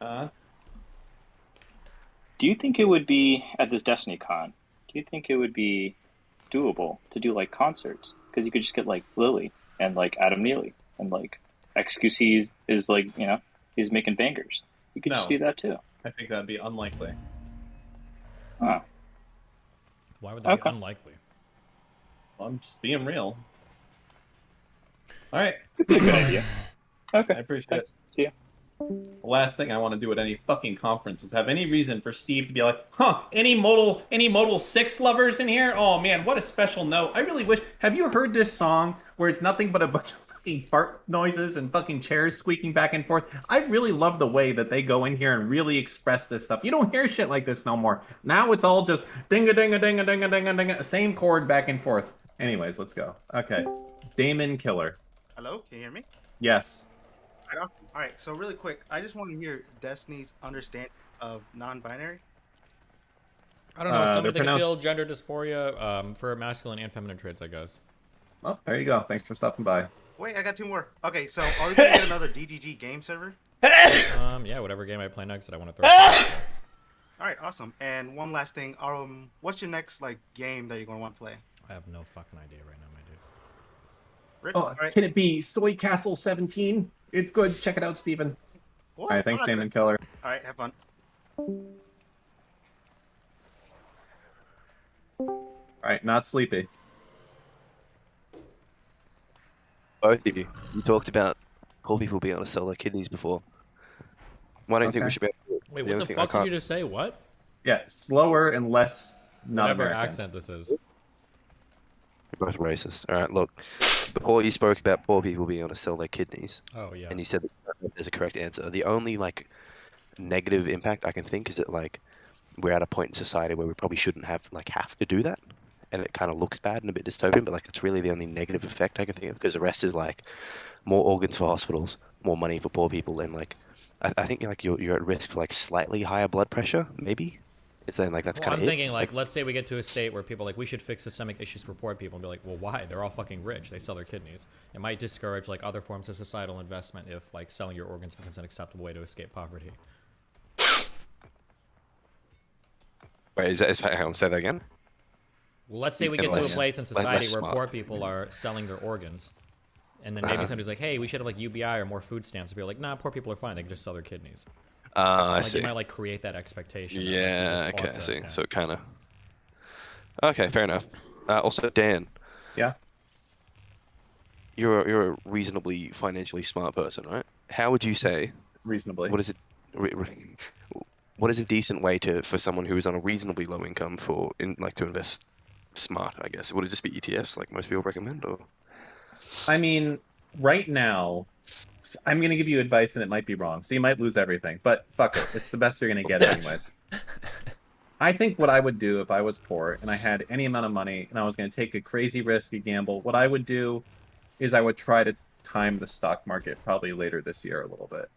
Uh, Do you think it would be at this Destiny Con? Do you think it would be doable to do like concerts? Because you could just get like Lily and like Adam Neely and like XQC is like he's making bangers. You could just no, do that too. I think that'd be unlikely. Oh, Why would that be okay. unlikely? Well, I'm just being real. All right, Could be a good idea. Okay, I appreciate it. thanks. See ya. The last thing I want to do at any fucking conference is have any reason for Steve to be like, huh, any Modal 6 lovers in here? Oh man, what a special note. I really wish, have you heard this song where it's nothing but a bunch of fucking fart noises and fucking chairs squeaking back and forth? I really love the way that they go in here and really express this stuff. You don't hear shit like this no more. Now it's all just ding-a-ding-a-ding-a-ding-a-ding-a-ding-a, same chord back and forth. Anyways, let's go. Okay. Damon Killer. Hello, can you hear me? Yes. Right, awesome. All right, so really quick, I just want to hear Destiny's understanding of non-binary. I don't know. They're Somebody that can feel pronounced... gender dysphoria for masculine and feminine traits, I guess. Oh, there you go. Thanks for stopping by. Wait, I got two more. Okay, so are we gonna get another DGG game server? Yeah, whatever game I play next that I want to throw. All right, awesome. And one last thing, what's your next like game that you're gonna want to play? I have no fucking idea right now, my dude. Rich? Oh, All right. can it be Soy Castle 17? It's good. Check it out, Steven. What? All right, thanks, I'm not Damon gonna- Keller. All right, have fun. All right, not sleepy. Both of you. You talked about poor people being able to sell their kidneys before. Why don't you think Okay. we should be able to do it? Wait, The what only the thing I fuck did can't- you just say? What? Yeah, slower and less not Whatever American. accent this is. You're both racist. All right, look. Before you spoke about poor people being able to sell their kidneys, Oh, yeah. and you said that there's a correct answer. The only like negative impact I can think is that like we're at a point in society where we probably shouldn't have to do that, and it kind of looks bad and a bit dystopian. But like it's really the only negative effect I can think of because the rest is like more organs for hospitals, more money for poor people, and like I think like you're at risk for like slightly higher blood pressure, maybe. It's then like that's Well, kind I'm of it. thinking, like, let's say we get to a state where people are like, we should fix systemic issues for poor people, and be like, well, why? They're all fucking rich. They sell their kidneys. It might discourage, like, other forms of societal investment if, like, selling your organs becomes an acceptable way to escape poverty. Wait, hang on, say that again? Well, let's say You we said get to a less- place in less society where smart. poor people are selling their organs, and then maybe Uh-huh. somebody's like, hey, we should have, like, UBI or more food stamps. And be like, nah, poor people are fine. They can just sell their kidneys. I Like, see. you might, like, create that expectation. that, like, Yeah, people just okay, I ought to- see. yeah. So it kind of... Okay, fair enough. Also, Dan, Yeah. you're a reasonably financially smart person, right? How would you say, Reasonably. what is it... What is a decent way for someone who is on a reasonably low income to invest smart, I guess? Would it just be ETFs like most people recommend, or... I mean, right now, I'm going to give you advice and it might be wrong. So you might lose everything. But fuck it. It's the best you're going to get anyways. I think what I would do if I was poor and I had any amount of money and I was going to take a crazy risk, a gamble, what I would do is I would try to time the stock market probably later this year a little bit.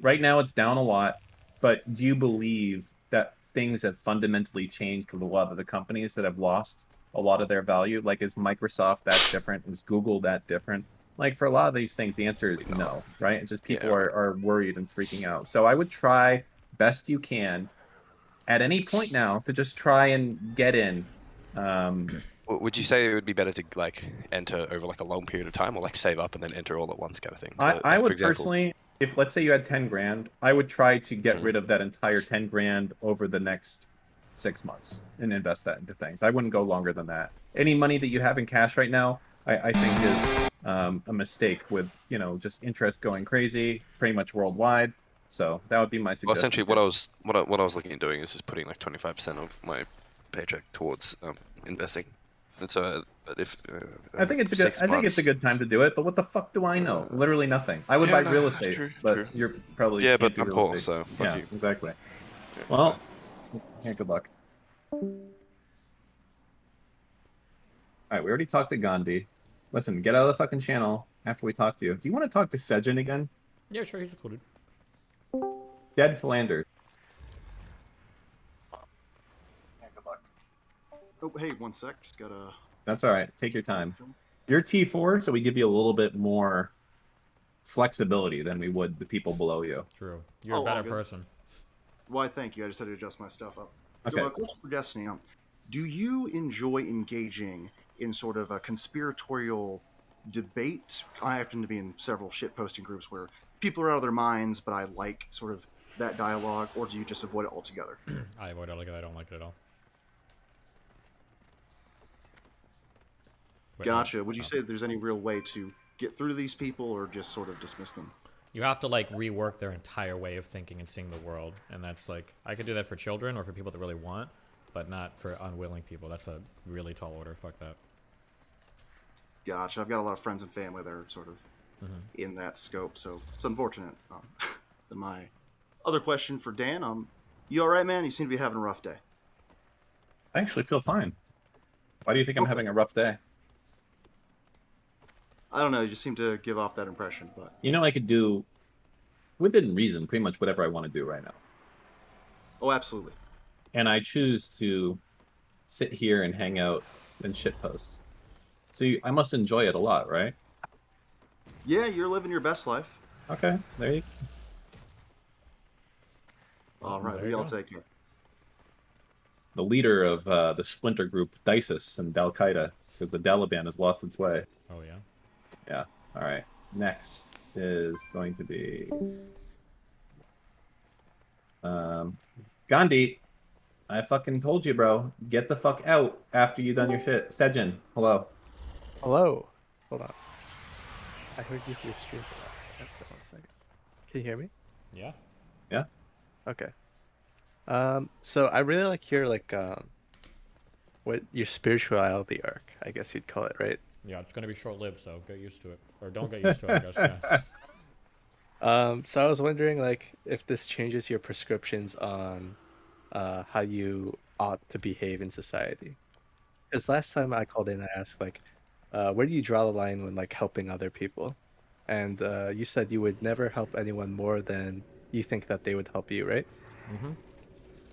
Right now it's down a lot, but do you believe that things have fundamentally changed with a lot of the companies that have lost a lot of their value? Like, is Microsoft that different? Is Google that different? Like, for a lot of these things, the answer is no, right? It's just people Yeah. are worried and freaking out. So I would try best you can at any point now to just try and get in. Would you say it would be better to like enter over like a long period of time, or like save up and then enter all at once kind of thing? I Like, would for example, personally, if let's say you had 10 grand, I would try to get Mhm. rid of that entire 10 grand over the next 6 months and invest that into things. I wouldn't go longer than that. Any money that you have in cash right now, I think is a mistake with, just interest going crazy pretty much worldwide. So that would be my Well, suggestion. essentially, what I was looking at doing is just putting like 25% of my paycheck towards investing. And so, but if I think it's a good. 6 I think it's a months- good time to do it. But what the fuck do I know? Literally nothing. I would Yeah, buy no, real that's estate, true, but true. you're probably Yeah, can't but do I'm real poor, estate. so fuck Yeah, you. exactly. Yeah, Well, yeah, good luck. All right, we already talked to Gandhi. Listen, get out of the fucking channel after we talk to you. Do you want to talk to Sejin again? Yeah, sure, he's a cool dude. Dead Philander. Yeah, good luck. Oh, hey, one sec. Just gotta. That's all right. Take your time. You're T4, so we give you a little bit more flexibility than we would the people below you. True. You're a Oh, better all good. person. Why, thank you. I just had to adjust my stuff up. Okay. So, question for Destiny. Do you enjoy engaging in sort of a conspiratorial debate? I happen to be in several shitposting groups where people are out of their minds, but I like sort of that dialogue, or do you just avoid it altogether? I avoid it. I don't like it at all. Wait, Gotcha. Would you oh. say that there's any real way to get through to these people, or just sort of dismiss them? You have to like rework their entire way of thinking and seeing the world, and that's like I could do that for children or for people that really want, but not for unwilling people. That's a really tall order. Fuck that. Gotcha. I've got a lot of friends and family that are sort of in that scope, so it's unfortunate. Then my other question for Dan, you all right, man? You seem to be having a rough day. I actually feel fine. Why do you think I'm having a rough day? I don't know. You just seem to give off that impression, but You know, I could do, within reason, pretty much whatever I want to do right now. oh, absolutely. And I choose to sit here and hang out and shitpost. So I must enjoy it a lot, right? Yeah, you're living your best life. Okay, there you All right, There we you all go. take care. The leader of the splinter group, DISIS and Al Qaeda, because the Taliban has lost its way. Oh yeah. Yeah. All right. Next is going to be Gandhi. I fucking told you, bro. Get the fuck out after you done your shit. Sejin, hello. Hello. Hold on. I heard you through stream. That's it. 1 second. Can you hear me? Yeah. Yeah. Okay. So I really like your what your spirituality arc, I guess you'd call it, right? Yeah, it's gonna be short-lived, so get used to it, or don't get used to it. I guess. Yeah. So I was wondering like if this changes your prescriptions on how you ought to behave in society. Because last time I called in, I asked like, where do you draw the line when like helping other people? And you said you would never help anyone more than you think that they would help you, right? Mm-hmm.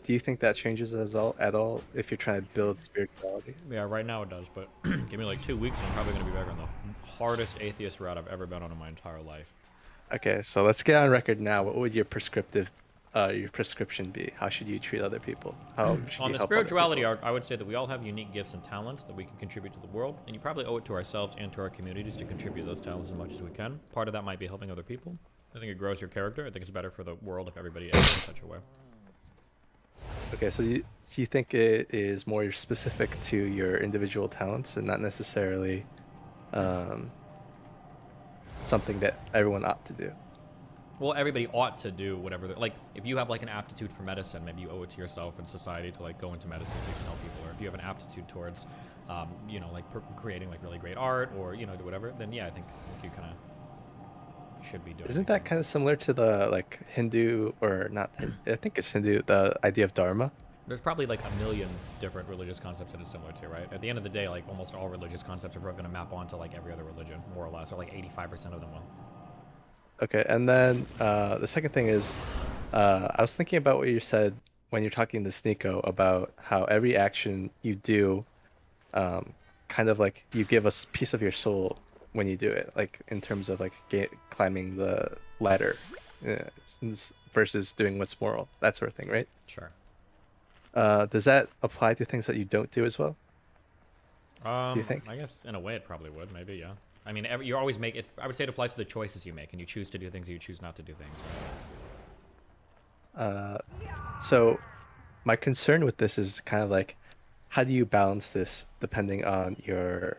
Do you think that changes at all if you're trying to build spirituality? Yeah, right now it does, but give me like 2 weeks and I'm probably gonna be back on the hardest atheist route I've ever been on in my entire life. Okay, so let's get on record now. What would your prescription be? How should you treat other people? How should On you the help other spirituality people? arc, I would say that we all have unique gifts and talents that we can contribute to the world, and you probably owe it to ourselves and to our communities to contribute those talents as much as we can. Part of that might be helping other people. I think it grows your character. I think it's better for the world if everybody acts in such a way. Okay, so you think it is more specific to your individual talents and not necessarily something that everyone ought to do? Well, everybody ought to do whatever. Like, if you have like an aptitude for medicine, maybe you owe it to yourself and society to like go into medicine so you can help people. Or if you have an aptitude towards, you know, like creating like really great art or you know do whatever, then yeah, I think you kind of should be doing. Isn't that kind of similar to the like Hindu or not? I think it's Hindu. The idea of Dharma. There's probably like a million different religious concepts that it's similar to, right? At the end of the day, like almost all religious concepts are probably going to map onto like every other religion, more or less, or like 85% of them will. Okay, and then the second thing is, I was thinking about what you said when you're talking to Sneeko about how every action you do, kind of like you give a piece of your soul when you do it, like in terms of like climbing the ladder, versus doing what's moral, that sort of thing, right? Sure. Does that apply to things that you don't do as well? Do you think? I guess in a way it probably would, maybe, yeah. I mean, you always make it. I would say it applies to the choices you make, and you choose to do things, or you choose not to do things. Right? So my concern with this is kind of like, how do you balance this depending on your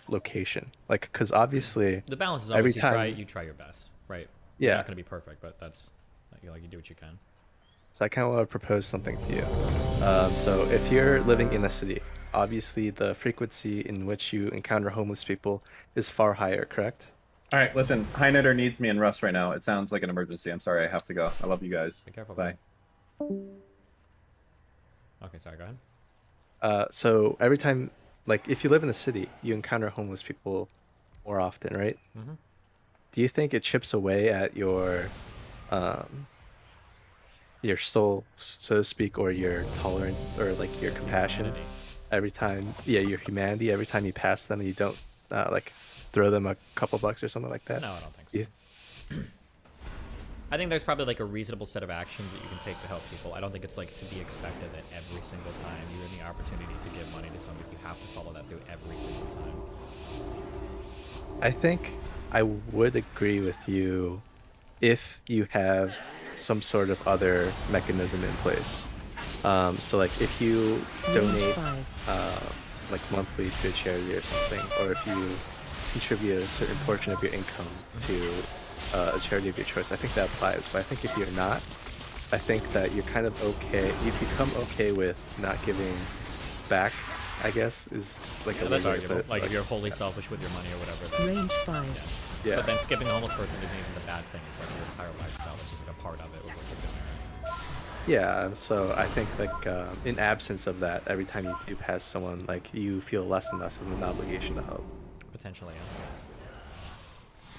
location? Like, because obviously The balance is every always time you try your best, right? Yeah. You're not going to be perfect, but that's like you do what you can. So I kind of want to propose something to you. So if you're living in a city, obviously the frequency in which you encounter homeless people is far higher, correct? All right, listen. Highnetter needs me in Rust right now. It sounds like an emergency. I'm sorry. I have to go. I love you guys. Be careful. Bye. Okay, sorry, go ahead. So every time, like if you live in a city, you encounter homeless people more often, right? Mhm. Do you think it chips away at your soul, so to speak, or your tolerance, or like your compassion Humanity. every time? Yeah, your humanity every time you pass them and you don't like throw them a couple bucks or something like that. No, I don't think so. You, I think there's probably like a reasonable set of actions that you can take to help people. I don't think it's like to be expected that every single time you're in the opportunity to give money to somebody, you have to follow that through every single time. I think I would agree with you if you have some sort of other mechanism in place. So like if you donate like monthly to a charity or something, or if you contribute a certain portion of your income to a charity of your choice, I think that applies. But I think if you're not, I think that you're kind of okay. You become okay with not giving back, I guess, is like a that's way to arguable. put it. Like if you're wholly selfish with your money or whatever. Then, Range 5. Yeah. But then skipping the homeless person isn't even the bad thing. It's like your entire lifestyle. It's just like a part of it with what you're doing. Yeah, so I think like in absence of that, every time you do pass someone, like you feel less and less of an obligation to help. Potentially,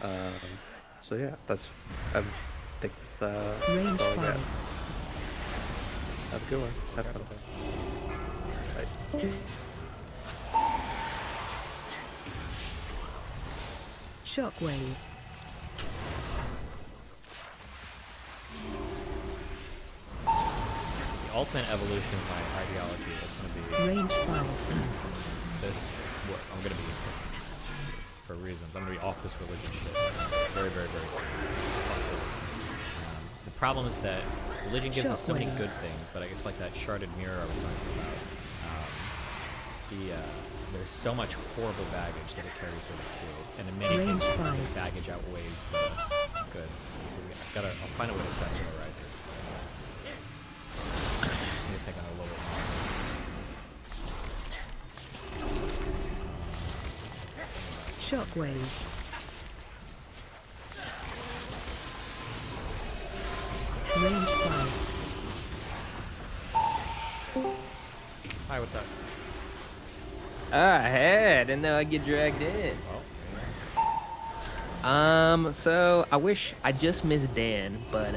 yeah. So yeah, I think that's Range all I got. 5. Have a good one. Have fun. Bye. Shockwave. The ultimate evolution of my ideology is going to be Range 5. this. I'm going to be for reasons. I'm going to be off this religion shit very, very, very soon. The problem is that religion gives us so many Shockwave. good things, but I guess like that sharded mirror I was talking about. There's so much horrible baggage that it carries with it too, and in many Range cases, 5. the baggage outweighs the goods. So I'll find a way to secularize this. Just need to think on a little bit more. Shockwave. Range 5. Hi, what's up? Hey, I didn't know I'd get dragged in. Well, So I wish I just missed Dan, but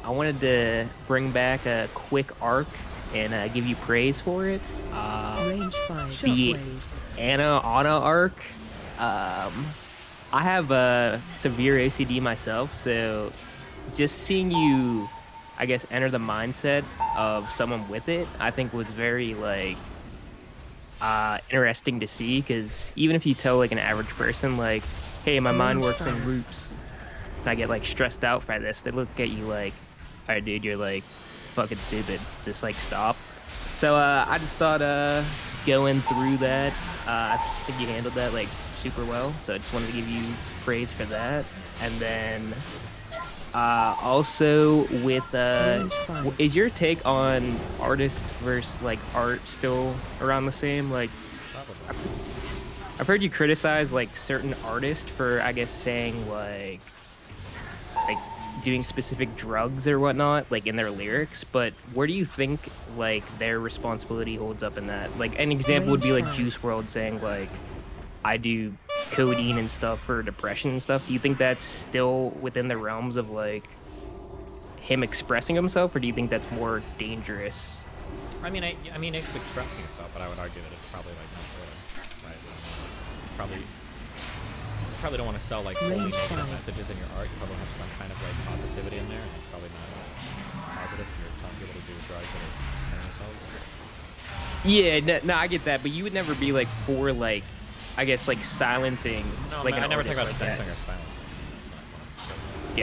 I wanted to bring back a quick arc and give you praise for it. Range 5. the Shockwave. Anna arc. I have a severe ACD myself, so just seeing you, I guess, enter the mindset of someone with it, I think was very like interesting to see. Because even if you tell like an average person like, "Hey, my mind works in groups," and I get like stressed out by this, they look at you like, "All right, dude, you're like fucking stupid. Just like stop." So I just thought going through that, I think you handled that like super well. So I just wanted to give you praise for that. And then also with is your take on artist versus like art still around the same? Like I've heard you criticize like certain artists for, I guess, saying like doing specific drugs or whatnot, like in their lyrics, but where do you think like their responsibility holds up in that? Like an example would be like Juice WRLD saying like, I do codeine and stuff for depression and stuff. Do you think that's still within the realms of like him expressing himself, or do you think that's more dangerous? I mean, it's expressing itself, but I would argue that it's probably like not really, right? Probably don't want to sell like holy Range nature 5. messages in your art. You probably have some kind of like positivity in there, and it's probably not positive if you're telling people to do drugs that are killing themselves. Yeah, no, I get that, but you would never be like for like, I guess like silencing No, like man, an I never think about artist like censoring that. or silencing. That's not what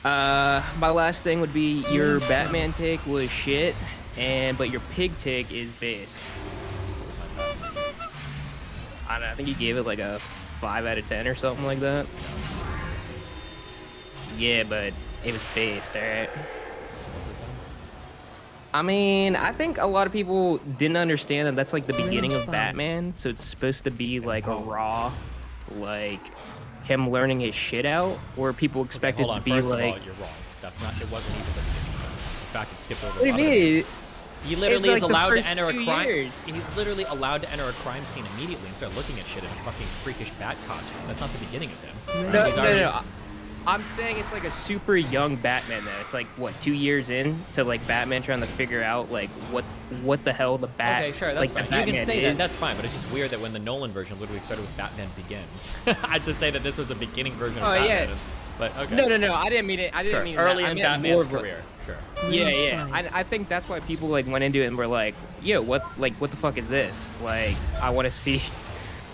Gotcha. My last thing would be your Batman take was shit, but your pig take is based. I don't know, I think you gave it like a 5 out of 10 or something like that. Yeah, but it was based, alright? I mean, I think a lot of people didn't understand that that's like the beginning of Batman, so it's supposed to be like a raw, like him learning his shit out, where people expect it Hold on, to be first like. of all, you're wrong. That's not. It wasn't even the beginning. In fact, it skipped over. What do you mean? He literally It's is like the allowed to first enter a 2 crime. years. He's literally allowed to enter a crime scene immediately and start looking at shit in a fucking freakish bat costume. That's not the beginning of him. No, He's no, already- no. I'm saying it's like a super young Batman though. It's like what 2 years in to like Batman trying to figure out like what the hell the Bat. Okay, sure, that's like, fine. the You Batman can say is. that. That's fine, but it's just weird that when the Nolan version literally started with Batman Begins, I had to say that this was a beginning version of Oh, Batman. yeah. Is But okay. No. I didn't mean it. I didn't Sure. mean Early that. I in meant more Batman's of a- career. Sure. Yeah, Range yeah. five. I think that's why people like went into it and were like, "Yo, what the fuck is this?" Like, I want to see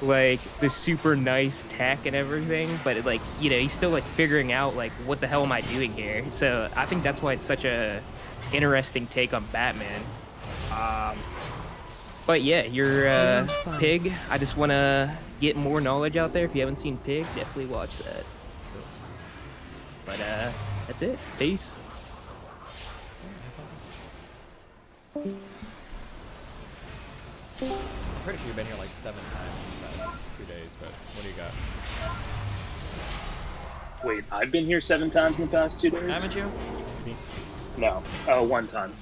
like the super nice tech and everything, but like, you know, he's still like figuring out like what the hell am I doing here. So I think that's why it's such a interesting take on Batman. But yeah, your Range five. Pig. I just want to get more knowledge out there. If you haven't seen Pig, definitely watch that. But that's it. Peace. I'm pretty sure you've been here like 7 times in the past 2 days, but what do you got? Wait, I've been here 7 times in the past 2 days? Haven't you? No. One time.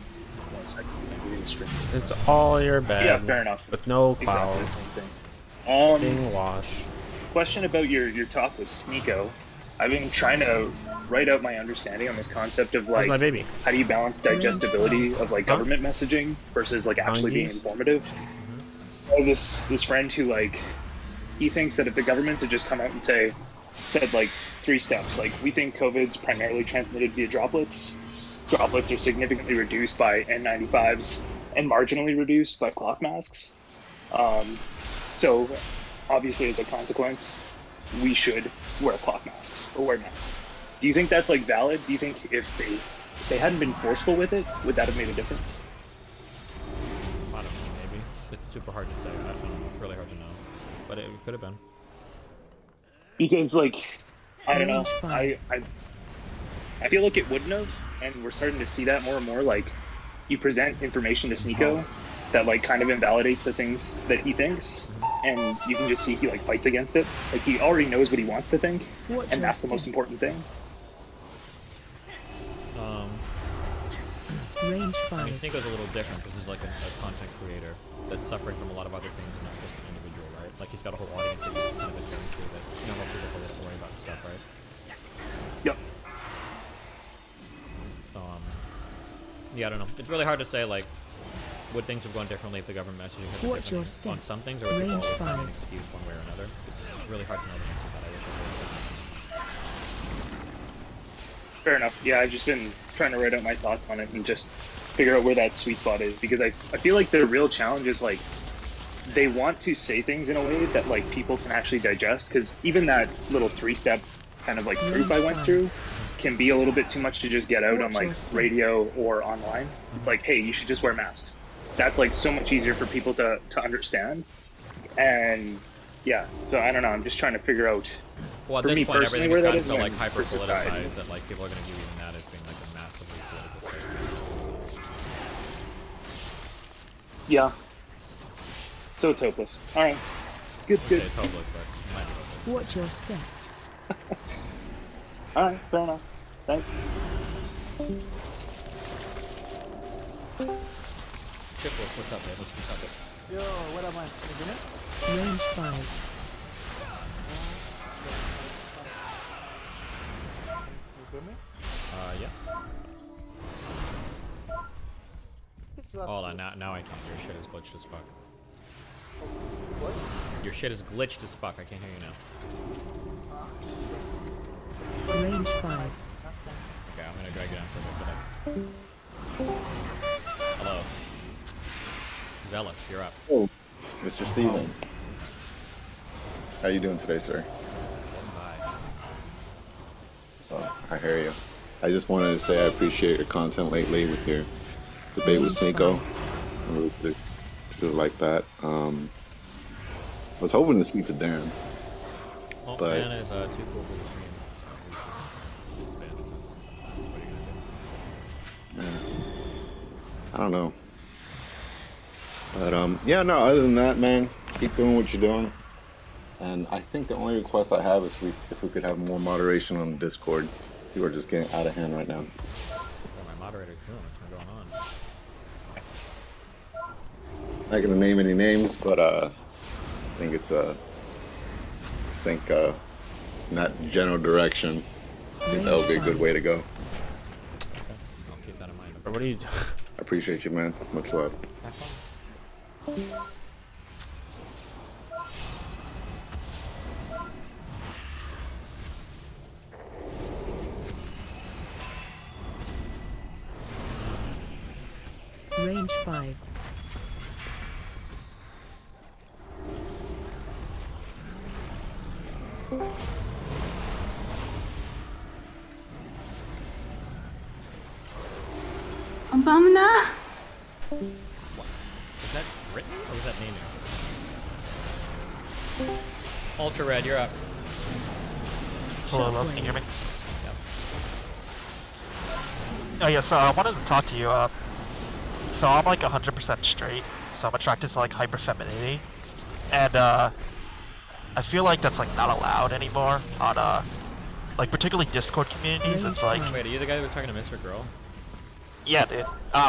1 second. I'm reading the screen. It's all your bed. Yeah, fair enough. With no Exactly the clouds. same thing. Being washed. Question about your talk with Sneeko. I've been trying to write out my understanding on this concept of Where's like my baby? how do you balance digestibility of like Huh? government messaging versus like actually being Monkeys? informative. I have this friend who like he thinks that if the governments had just come out and said like 3 steps, like we think COVID's primarily transmitted via droplets. Droplets are significantly reduced by N95s and marginally reduced by cloth masks. So obviously as a consequence, we should wear cloth masks or wear masks. Do you think that's like valid? Do you think if they hadn't been forceful with it, would that have made a difference? I don't know, maybe. It's super hard to say. I don't know. It's really hard to know. But it could have been. Because like I don't know, Range five. I feel like it wouldn't have, and we're starting to see that more and more. Like you present information to Sneeko that like kind of invalidates the things that he thinks, and you can just see he like fights against it. Like he already knows what he wants to think, Watch and your that's the most step. important thing. Range I mean, 5. Sneako's a little different because he's like a content creator that's suffering from a lot of other things and not just an individual, right? Like he's got a whole audience that he's kind of adhering to that normal people probably don't worry about and stuff, right? Yep. Yeah, I don't know. It's really hard to say, like, would things have gone differently if the government messaging had been Watch your different on step. some things, or would people Range always find an five. excuse one way or another? It's really hard to know the answer to that. I wish I could. Fair enough. Yeah, I've just been trying to write out my thoughts on it and just figure out where that sweet spot is, because I feel like the real challenge is like they want to say things in a way that like people can actually digest, because even that little 3-step kind of like group I went through can be a little bit too much to just get out on like radio or online. It's like, hey, you should just wear masks. That's like so much easier for people to understand. And yeah, so I don't know, I'm just trying to figure out Well, at for this me point, personally everything where has that gotten is so like when hyper for society. politicized that like people are going to view even that as being like a massively political statement. So, Yeah. So it's hopeless. All right. Good, okay, good. it's hopeless, but it might be hopeless. Watch your step. All right, fair enough. Thanks. Shitfuls, what's up, man? What's up? Yo, what am I? Range 5. You feel me? Yeah. Hold on, now I can't. Your shit is glitched as fuck. What? Your shit is glitched as fuck. I can't hear you now. Range 5. Okay, I'm gonna drag you down for a bit. Hello. Zealous, you're up. Oh, Mr. Steven. How you doing today, sir? Bye. Oh, I hear you. I just wanted to say I appreciate your content lately with your debate with Sneeko. I really did like that. I was hoping to speak to Darren. Well, But- Dan is too cool for the stream. So we just ban his ass sometimes. What are you gonna do? Man, I don't know. But yeah, no, other than that, man, keep doing what you're doing. And I think the only request I have is if we could have more moderation on the Discord. People are just getting out of hand right now. What are my moderators doing? What's been going on? Not gonna name any names, but I think it's in that general direction. I think that would be a good way to go. Okay, I'll keep that in mind. What are you doing? I appreciate you, man. Much love. Have fun. Range 5. Is that written or was that naming? Ultra Red, you're up. Hello, can you hear me? Yep. Oh yeah, so I wanted to talk to you. So I'm like 100% straight, so I'm attracted to like hyper femininity, and I feel like that's like not allowed anymore on like particularly Discord communities. It's like, Wait, are you the guy that was talking to Mr. Girl? yeah, dude,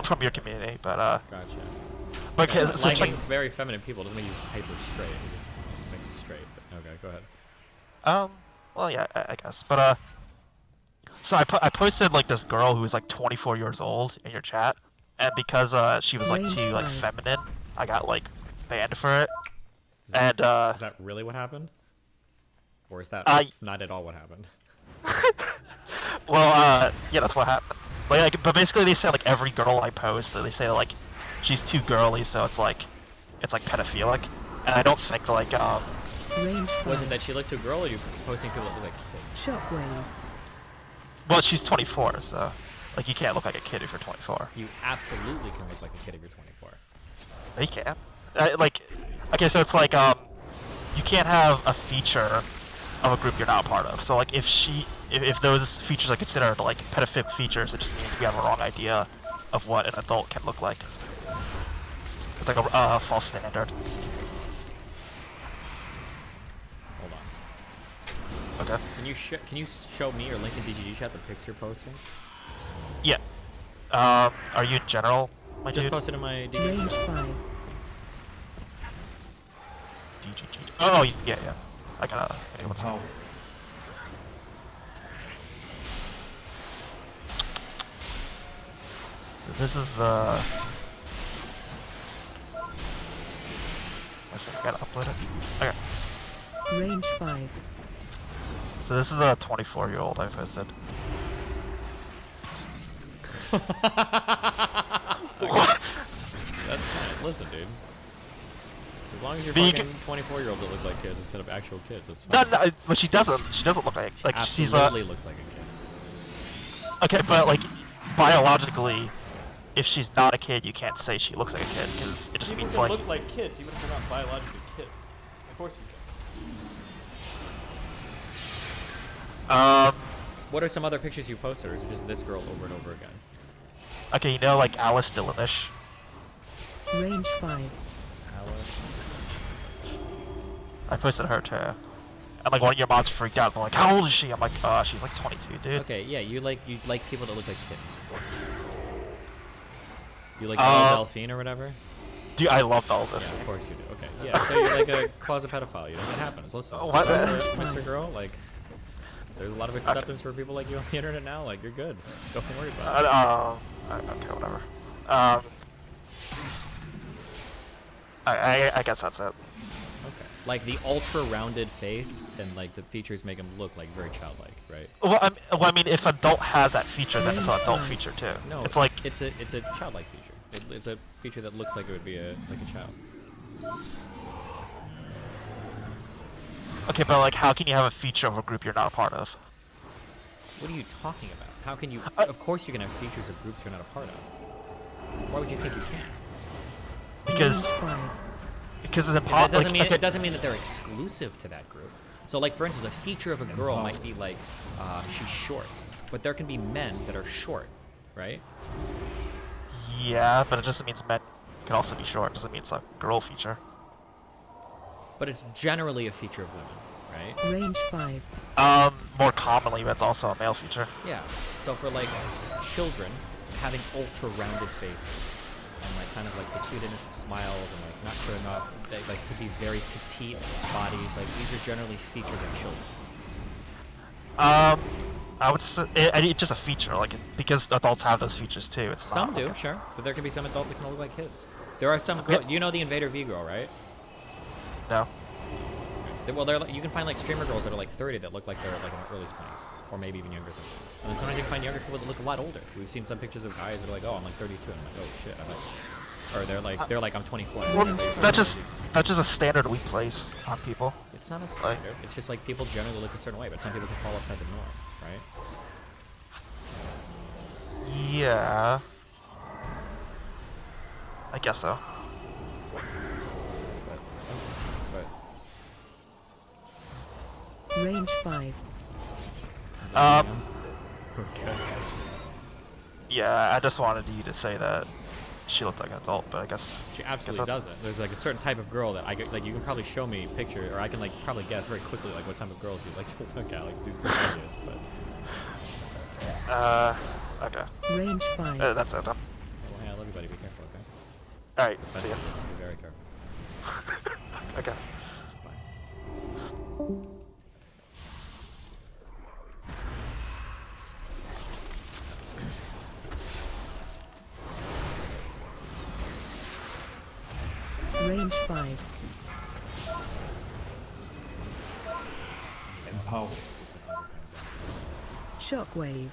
from your community, but Gotcha. but Yeah, so it's liking like, very feminine people doesn't make you hyper straight. It just makes you straight. But okay, go ahead. well yeah, I guess, but so I posted like this girl who was like 24 years old in your chat, and because she was like too like feminine, I got like banned for it. And is that really what happened? Or is that not at all what happened? well, yeah, that's what happened. Like, but basically they say like every girl I post, they say like she's too girly, so it's like pedophilic. And I don't think like Was it that she looked too girl, or you posting people that look like kids? Shockwave. Well, she's 24, so like you can't look like a kid if you're 24. You absolutely can look like a kid if you're 24. No, you can't. Like, okay, so it's like you can't have a feature of a group you're not a part of. So like if those features are considered like pedophilic features, it just means we have a wrong idea of what an adult can look like. It's like a false standard. Hold on. Okay. Can you show me or link in DGG chat the pics you're posting? Yeah. Are you in general, my Just dude? posted in my DGG Range chat. 5. DGG. Oh, yeah. I gotta. Okay, what's up? So this is the. I gotta upload it. Okay. Range 5. So this is a 24-year-old I posted. What? Listen, dude. As long as you're Being- fucking 24-year-olds that look like kids instead of actual kids, that's fine. No, but she doesn't. She doesn't look like she's Absolutely looks like a kid. Okay, but like biologically, if she's not a kid, you can't say she looks like a kid because it just People means can like. look like kids even if they're not biologically kids. Of course you can. What are some other pictures you posted, or is it just this girl over and over again? Okay, you know like Alice Dillonish. Range 5. Alice. I posted her too. And like one of your mods freaked out. They're like, "How old is she?" I'm like, she's like 22, dude." Okay, yeah, you like people that look like kids. You like Delphine or whatever? Dude, I love Delphine. Yeah, of course you do. Okay, yeah, so you're like a closet pedophile. You know, it happens. Listen, What? Mr. Girl, like, there's a lot of acceptance for people like you on the internet now. Like, you're good. Don't worry about it. Okay, whatever. I guess that's it. Okay. Like the ultra rounded face and like the features make him look like very childlike, right? Well, I mean, if adult has that feature, then it's an adult feature too. No, it's like it's a childlike feature. It's a feature that looks like it would be like a child. okay, but like, how can you have a feature of a group you're not a part of? What are you talking about? How can you? Of course, you can have features of groups you're not a part of. Why would you think you can? Because it's That impossible. doesn't mean it doesn't mean that they're exclusive to that group. So, like for instance, a feature of a girl might be like she's short, but there can be men that are short, right? Yeah, but it just means men can also be short. It doesn't mean it's a girl feature. But it's generally a feature of women, right? Range 5. More commonly, but it's also a male feature. Yeah. So for like children, having ultra rounded faces and like kind of like the cute innocent smiles and like not showing off, they like could be very petite bodies. Like these are generally features of children. I would say it's just a feature, like because adults have those features too. It's Some not, do, like, sure, but there can be some adults that can look like kids. There are some. Yeah. You know the Invader V girl, right? No. Well, they're like, you can find like streamer girls that are like 30 that look like they're like in their early 20s, or maybe even younger sometimes. And then sometimes you can find younger people that look a lot older. We've seen some pictures of guys that are like, oh, I'm like 32, and I'm like, oh shit, I like. Or they're like I'm 24. Well, that's just a standard we place on people. It's not a standard. It's just like people generally look a certain way, but some people can fall outside the norm, right? Yeah. I guess so. Range 5. Okay. Yeah, I just wanted you to say that she looked like an adult, but I guess She absolutely doesn't. There's like a certain type of girl that I get, like you can probably show me a picture, or I can like probably guess very quickly like what type of girls you like to look at. Like she's pretty obvious, but. Okay. Range 5. That's it. Well, hey, I love you, buddy. Be careful, okay? All right. Especially See ya. be very careful. Okay. Range 5. Empowers. Shockwave.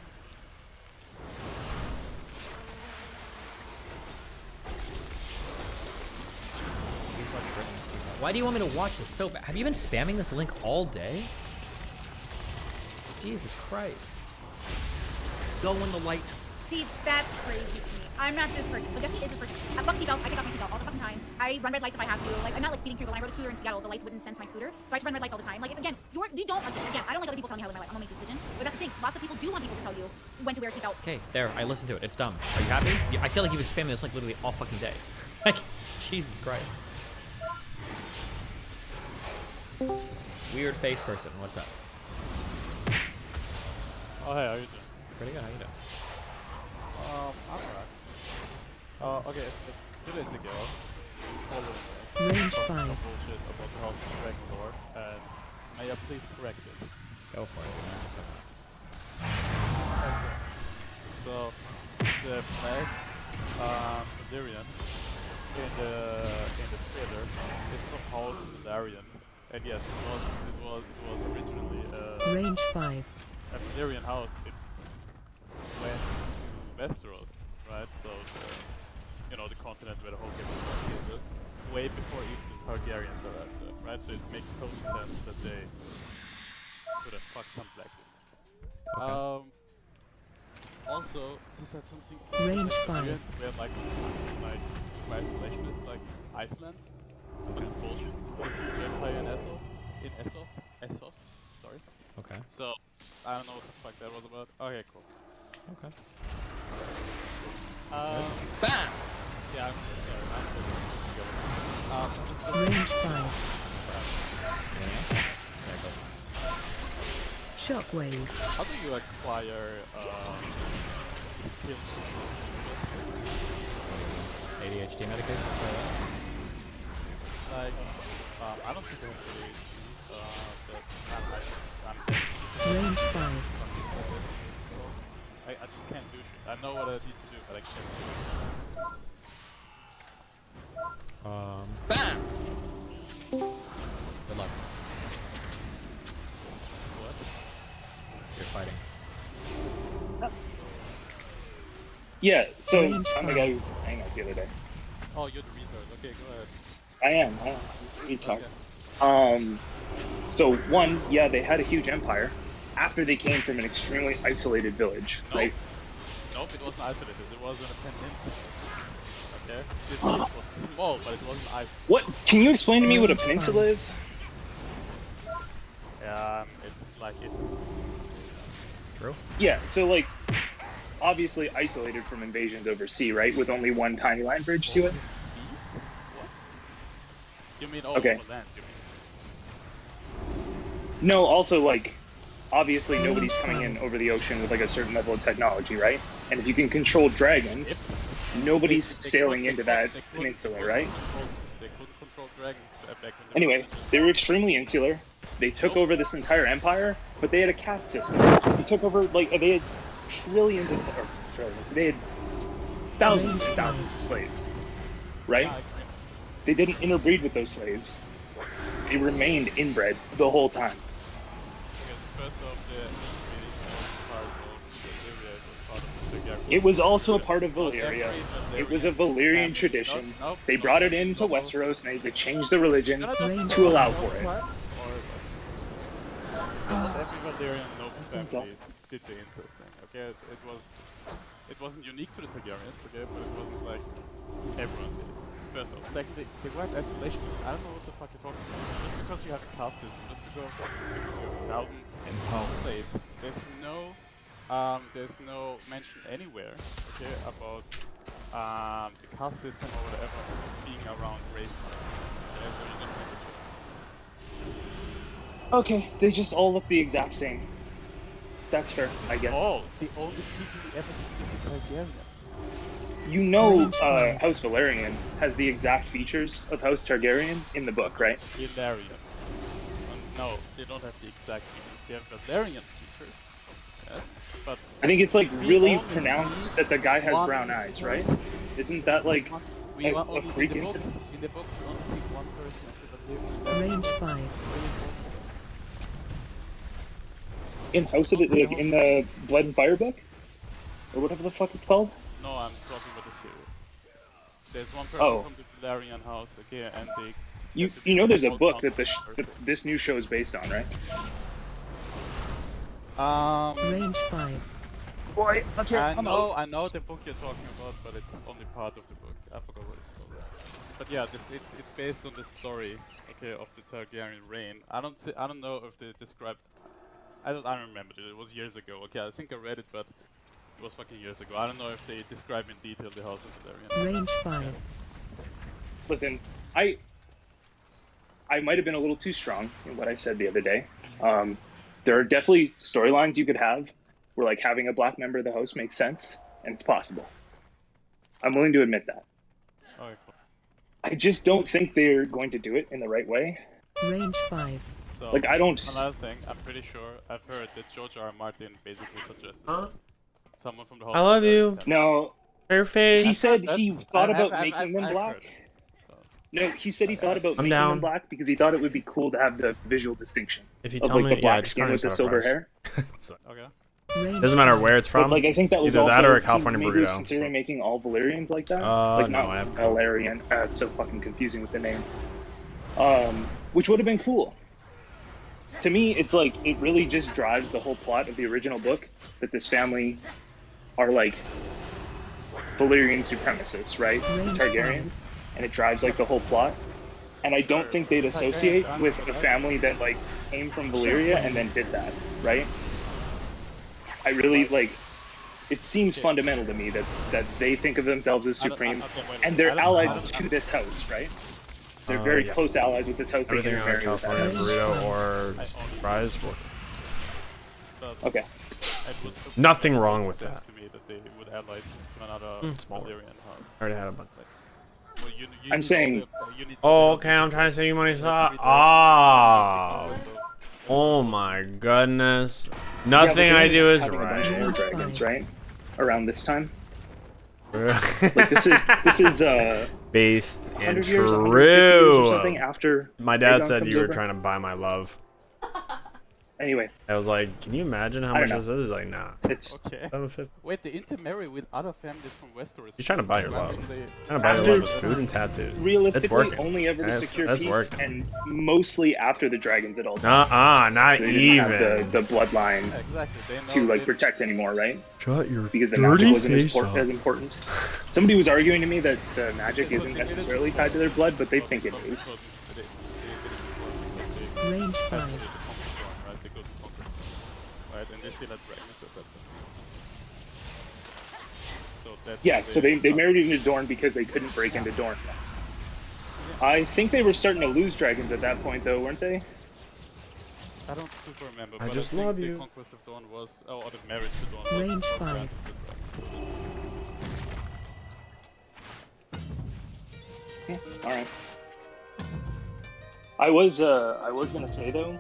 Why do you want me to watch this so bad? Have you been spamming this link all day? Jesus Christ. Go when the light. See, that's crazy to me. I'm not this person. So Destiny is this person. I fuck seatbelts. I take off my seatbelt all the fucking time. I run red lights if I have to. Like, I'm not like speeding through, but when I rode a scooter in Seattle, the lights wouldn't sense my scooter. So I have to run red lights all the time. Like, it's again, you don't, again, I don't like other people telling me how to live my life. I'm gonna make a decision. But that's the thing. Lots of people do want people to tell you when to wear a seatbelt. Okay, there. I listened to it. It's dumb. Are you happy? Yeah, I feel like you've been spamming this like literally all fucking day. Like, Jesus Christ. Weird face person. What's up? Oh, hey, how you doing? Pretty good. How you doing? I'm alright. Okay, 2 days ago, Range 5. bullshit about the House of Dragon lore, and may I please correct this? Go for it. Okay. So, the flag, Mandarian, in the trailer, is from House Mandarian, and yes, it was originally Range 5. a Mandarian house. It went to Westeros, right? So the continent where the whole game is, way before even the Targaryens arrived there, right? So it makes total sense that they could have fucked some black dudes. Okay. Also, he said something Range like 5. where super isolation is like Iceland, but it's bullshit. The huge empire in Essos, sorry. Okay. So, I don't know what the fuck that was about. Okay, cool. Okay. Bam! Yeah, I'm sorry. Range 5. Shockwave. How do you acquire skills? ADHD medication? Like, I don't think I have really, Range 5. I just can't do shit. I know what I need to do, but I can't do it. Bam! Good luck. What? You're fighting. Yeah, so Range I'm the 5. guy who hang out the other day. Oh, you're the retard. Okay, go ahead. I am. We talk. Okay. So one, yeah, they had a huge empire after they came from an extremely isolated village, right? Nope, it wasn't isolated. It was in a peninsula. Okay? This village was small, but it wasn't isolated. What? Can you explain to me what a peninsula is? It's like it. True. Yeah, so like, obviously isolated from invasions over sea, right? With only one tiny land bridge to it. Sea? What? You mean Okay. over land? You mean? No, also like, obviously nobody's coming in over the ocean with like a certain level of technology, right? And if you can control dragons, nobody's sailing into that peninsula, right? They couldn't control dragons back in the Anyway, they were extremely insular. They took over this entire empire, but they had a caste system. They took over, like, they had trillions, they had thousands and thousands of slaves, right? They didn't interbreed with those slaves. they remained inbred the whole time. First off, It was also a part of Valyria. It was a Valyrian tradition. They brought it into Westeros and they changed the religion to allow for it. Not every Valyrian noble family did the incest thing. Okay, it wasn't unique to the Targaryens. Okay, but it wasn't like everyone did. First off, secondly, the word isolationists. I don't know what the fuck you're talking about. Just because you have a caste system, just because you have thousands of slaves, there's no mention anywhere, okay, about the caste system or whatever being around race lines. Okay, so you just make it. Okay, they just all look the exact same. That's fair, I guess. The only people you ever see is the Targaryens. You know, House Valerian has the exact features of House Targaryen in the book, right? Valerian. No, they don't have the exact features. They have Valerian features. Yes, but I think it's like really pronounced that the guy has brown eyes, right? Isn't that like a freak incident? In the books, you only see one person of the Range 5. In House of the, like, in the Blood and Fire book, or whatever the fuck it's called. No, I'm talking about the series. There's one person from the Valerian house, okay, and they. You know, there's a book that this new show is based on, right? Range 5. Boy, okay, I know the book you're talking about, but it's only part of the book. I forgot what it's called. But yeah, it's based on the story, okay, of the Targaryen reign. I don't know if they described. I don't remember it. It was years ago. Okay, I think I read it, but it was fucking years ago. I don't know if they describe in detail the House of Valerian. Range 5. Listen, I might have been a little too strong in what I said the other day. There are definitely storylines you could have where like having a black member of the house makes sense, and it's possible. I'm willing to admit that. Okay, cool. I just don't think they're going to do it in the right way. Range 5. So, like, I don't... Another thing, I'm pretty sure I've heard that George R. R. Martin basically suggested that someone from the House I love you. No. Fair face. He said he thought about making them black. No, he said he thought about making them black because he thought it would be cool to have the visual distinction if you of tell like me, the black just skin with the silver hair. Okay. Doesn't matter where it's from. But, like, I think that was either also, that or a California maybe he was burrito. considering making all Valyrians like that. Like not Valerian. It's so fucking confusing with the name. Which would have been cool. To me, it's like it really just drives the whole plot of the original book that this family are like Valyrian supremacists, right? Targaryens, and it drives like the whole plot. And I don't think they'd associate with a family that like came from Valyria and then did that, right? I really like. It seems fundamental to me that they think of themselves as supreme, and they're allied to this house, right? They're very close allies with this house. They Everything can on a marry with that California house. burrito or fries. Okay. Nothing wrong with that. To me that they would ally to another smaller. Valyrian house. I already had a bunch. Well, I'm saying. Oh, okay. I'm trying to save you money. Oh my goodness. Nothing I do is having a bunch right. more dragons, right? Around this time. Like this is based in 100 years, 150 years or something true. after My dad Aegon said comes you were over. trying to buy my love. Anyway, I was like, can you imagine how I much don't this is? He's like, nah. It's Okay. 750. Wait, they intermarry with other families from Westeros. He's trying to buy your love. Randomly- Trying to buy your love with food and tattoos. It's realistically working. only ever to That's- secure that's peace, working. and mostly after the dragons at all times. Not So they didn't have even. the bloodline Yeah, exactly. They know to like they- protect anymore, right? Shut your Because the dirty magic wasn't face as important. Somebody was arguing to me that the magic isn't necessarily tied to their blood, but they think it is. Range 5. Right, they go to conquer. Right, and they still had dragons at that time. So that's Yeah, so they married into Dorne because they couldn't break into Dorne. I think they were starting to lose dragons at that point, though, weren't they? I don't super remember, I but just I think love the you. conquest of Dawn was, or the marriage to Dawn was Range before 5. France split dragons, so All right. I was gonna say though,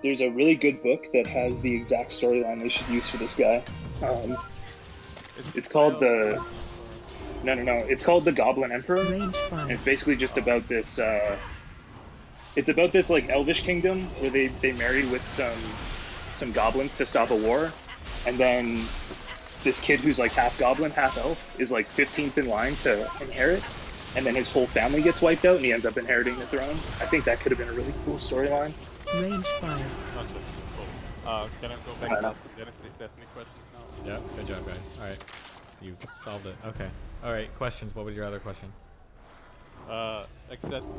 there's a really good book that has the exact storyline they should use for this guy. It's called the. No. It's called The Goblin Emperor. Range And 5. it's basically just about this It's about this like elvish kingdom where they marry with some goblins to stop a war, and then this kid who's like half goblin, half elf is like 15th in line to inherit, and then his whole family gets wiped out, and he ends up inheriting the throne. I think that could have been a really cool storyline. Range 5. Can I go back and ask Dennis if there's any questions now? Yeah, good job, guys. All right, you've solved it. Okay. All right, questions. What was your other question?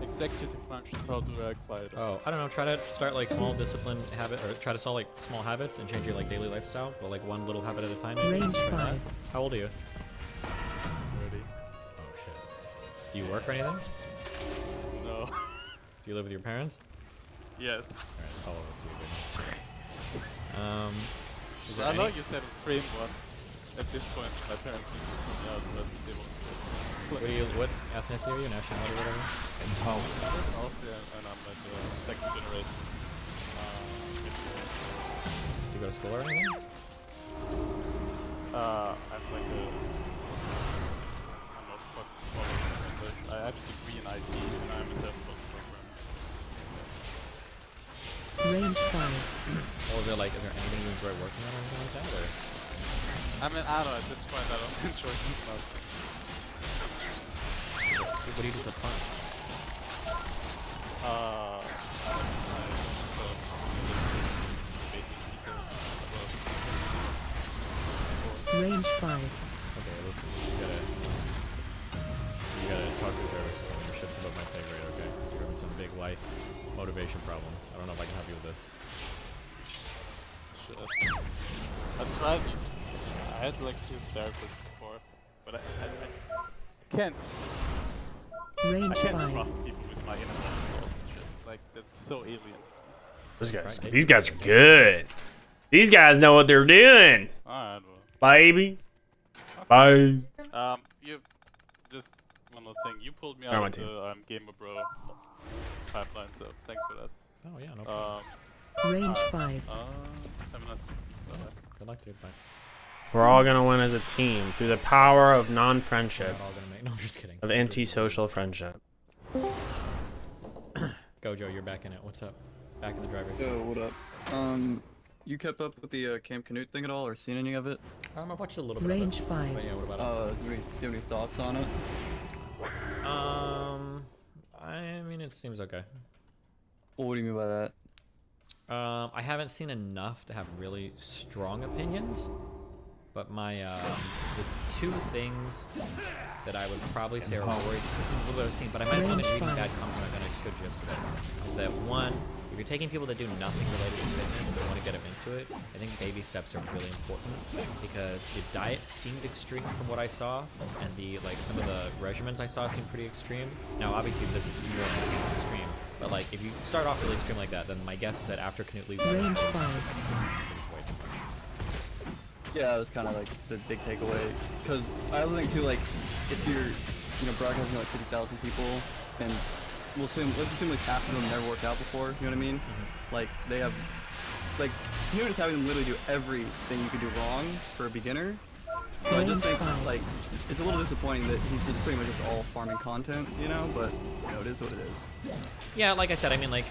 Executive function, how do I apply it? Oh, I don't know. Try to start like small discipline habit, or try to start like small habits and change your like daily lifestyle, but like one little habit at a time. Maybe. Range Try 5. that. How old are you? 30. Oh shit. Do you work or anything? No. Do you live with your parents? Yes. Alright, it's all over for you. Is I there know any... you said on stream once. At this point, my parents need to put me out, but they won't. What ethnicity are you? Nationality, whatever? Oh, I'm in Austria, and I'm like second generation. Do you go to school or anything? I'm like I'm not fucking following English. I have a degree in IT, and I'm a self-taught programmer. Range 5. Or is there like, is there anything you enjoy working on or anything like that? Or? I mean, I don't know, at this point I don't enjoy too much. What do you do for fun? Range 5. Okay, listen, you gotta talk to her. Your shit's above my pay grade, okay? You're having some big life motivation problems. I don't know if I can help you with this. Shit. I tried. I had like 2 therapists before, but I can't. Range I can't 5. trust people with my inner thoughts and shit. Like, that's so alien to me. These guys are good. These guys know what they're doing. Alright, well. Baby. Bye. You just one last thing. You pulled me out of the Gamer Bro pipeline, so thanks for that. Oh yeah, no problem. Range 5. Have a nice. Good luck, dude. Bye. We're all gonna win as a team through the power of non-friendship. We're all gonna make... No, I'm just kidding. Of antisocial friendship. Gojo, you're back in it. What's up? Back in the driver's seat. Yo, what up? You kept up with the Camp Canute thing at all, or seen any of it? I've watched a little bit. Range of it. 5. But yeah, what about it? Do you have any thoughts on it? I mean, it seems okay. Well, what do you mean by that? I haven't seen enough to have really strong opinions, but my the 2 things that I would probably say are worried, just because a little bit of scene, but I might have only reading bad comments and I got a good gist of it, is that one, if you're taking people that do nothing related to fitness and want to get them into it, I think baby steps are really important, because the diet seemed extreme from what I saw, and the some of the regimens I saw seemed pretty extreme. Now, obviously, this is more extreme, but like if you start off really extreme like that, then my guess is that after Canute leaves, Range 5. Yeah, that was kind of like the big takeaway. Because I also think too, like, if you're, broadcasting like 50,000 people, and let's assume like half of them never worked out before. You know what I mean? Like they have, like, Canute is having them literally do everything you could do wrong for a beginner. So I just think like it's a little disappointing that he's just pretty much just all farming content, But it is what it is. Yeah, like I said, I mean like.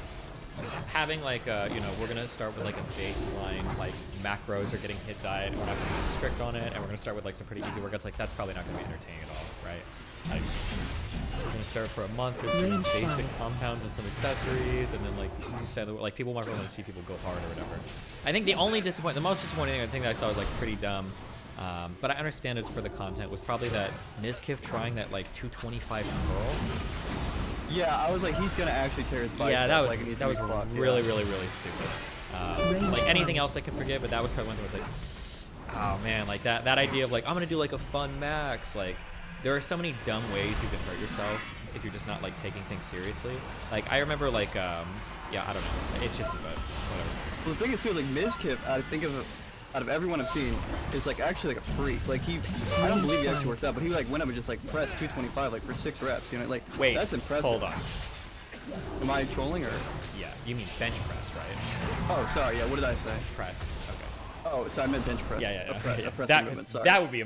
Having like we're gonna start with like a baseline like macros or getting hit diet, and we're not gonna be too strict on it, and we're gonna start with like some pretty easy workouts. Like that's probably not gonna be entertaining at all, right? Like we're gonna start for a month with some basic compounds and some accessories, and then like the easy stuff. Like people might want to see people go hard or whatever. I think the most disappointing thing that I saw was like pretty dumb. But I understand it's for the content. Was probably that Nizkiff trying that like 225 curl. Yeah, I was like, he's gonna actually tear his bicep. Yeah, that was really, really, really stupid. Like anything else I can forget, but that was probably one thing I was like, oh man, like that idea of like I'm gonna do like a fun max. Like there are so many dumb ways you can hurt yourself if you're just not like taking things seriously. Like I remember like yeah, I don't know. It's just whatever. Well, the thing is too, like Mizkiff, I think out of everyone I've seen, is like actually like a freak. Like I don't believe he actually works out, but he like went up and just like pressed 225 like for 6 reps. Like wait, that's impressive. Hold on. Am I trolling or? Yeah, you mean bench press, right? Oh, sorry. Yeah, what did I say? Press. Okay. Oh, so I meant bench press. Yeah, yeah, A yeah. press That, movement, sorry. that would be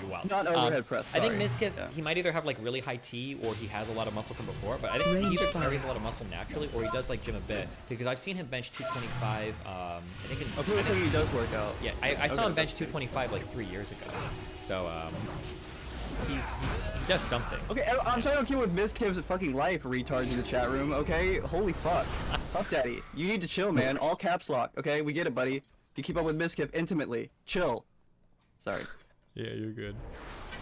wild. Not overhead press. I think sorry. Mizkif, Yeah. he might either have like really high T or he has a lot of muscle from before, but I think he either carries a lot of muscle naturally or he does like gym a bit because I've seen him bench 225. I think in, Oh, people saying he does work out. Yeah, I saw him bench 225 like 3 years ago. So he does something. Okay, I'm sorry I don't keep with Mizkiv's fucking life, retards in the chat room, okay? Holy fuck. Puff Daddy, you need to chill, man. All caps lock, okay? We get it, buddy. You keep up with Mizkiv intimately. Chill. Sorry. Yeah, you're good.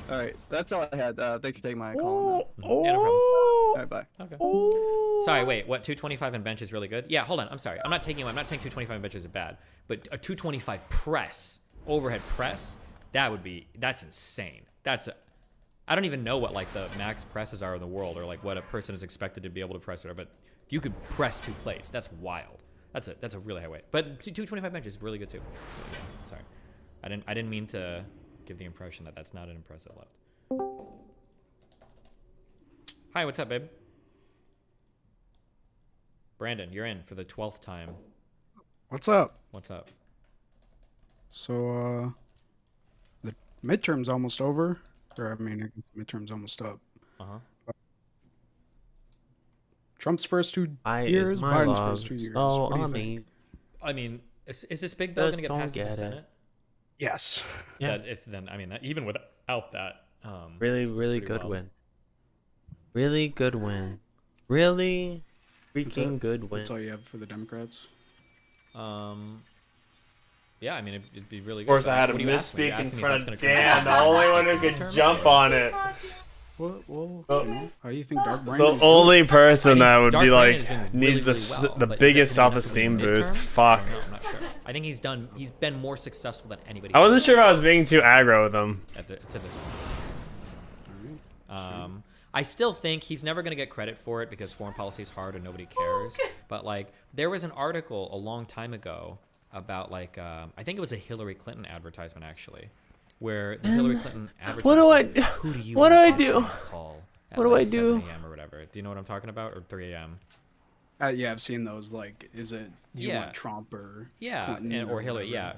Alright, that's all I had. Thanks for taking my call. Yeah, no problem. Alright, bye. Okay. Sorry, wait. What? 225 in bench is really good? Yeah, hold on. I'm sorry. I'm not saying 225 in bench is bad, but a 225 press, overhead press, that's insane. I don't even know what like the max presses are in the world or like what a person is expected to be able to press whatever, but if you could press 2 plates, that's wild. That's a really high weight. But 225 bench is really good too. Yeah, sorry. I didn't mean to give the impression that that's not an impressive lift. Hi, what's up, babe? Brandon, you're in for the 12th time. What's up? What's up? So, the midterm's almost over. Or, I mean, midterm's almost up. Uh-huh. Trump's first 2 I years, is my Biden's log. first 2 years. Oh, What do you I think? mean, I mean, is this big bill going to Just get don't passed in the get it. Senate? Yes. Yeah. It's then. I mean, even without that, really pretty good wild. win. Really good win. Really That's freaking it? good win. That's all you have for the Democrats? Yeah, I mean, it'd be really Of good. course, I had What to do you ask me? You misspeak in asked me if front that's of gonna Dan, translate the only to one who midterm could or jump what? on it. How do you think Dark The Brandon's only doing? person that would Dark be like Brandon's been need really, the really well, the but is it biggest gonna be self-esteem midterm? boost. I Fuck. don't know, I'm not sure. I think he's been more successful than anybody. I wasn't else sure if I was being too aggro with him. to this point. I still think he's never going to get credit for it because foreign policy is hard and nobody cares. But like, there was an article a long time ago about like, I think it was a Hillary Clinton advertisement actually, where the Hillary Clinton advertisement. What do I said, do? Who do you What do want I to do? Call at What do like I do? 7 a.m. or whatever. Do you know what I'm talking about? Or 3 a.m. Yeah, I've seen those. Like, is it you Yeah. want Trump or Yeah, Clinton or Hillary? whatever? Yeah.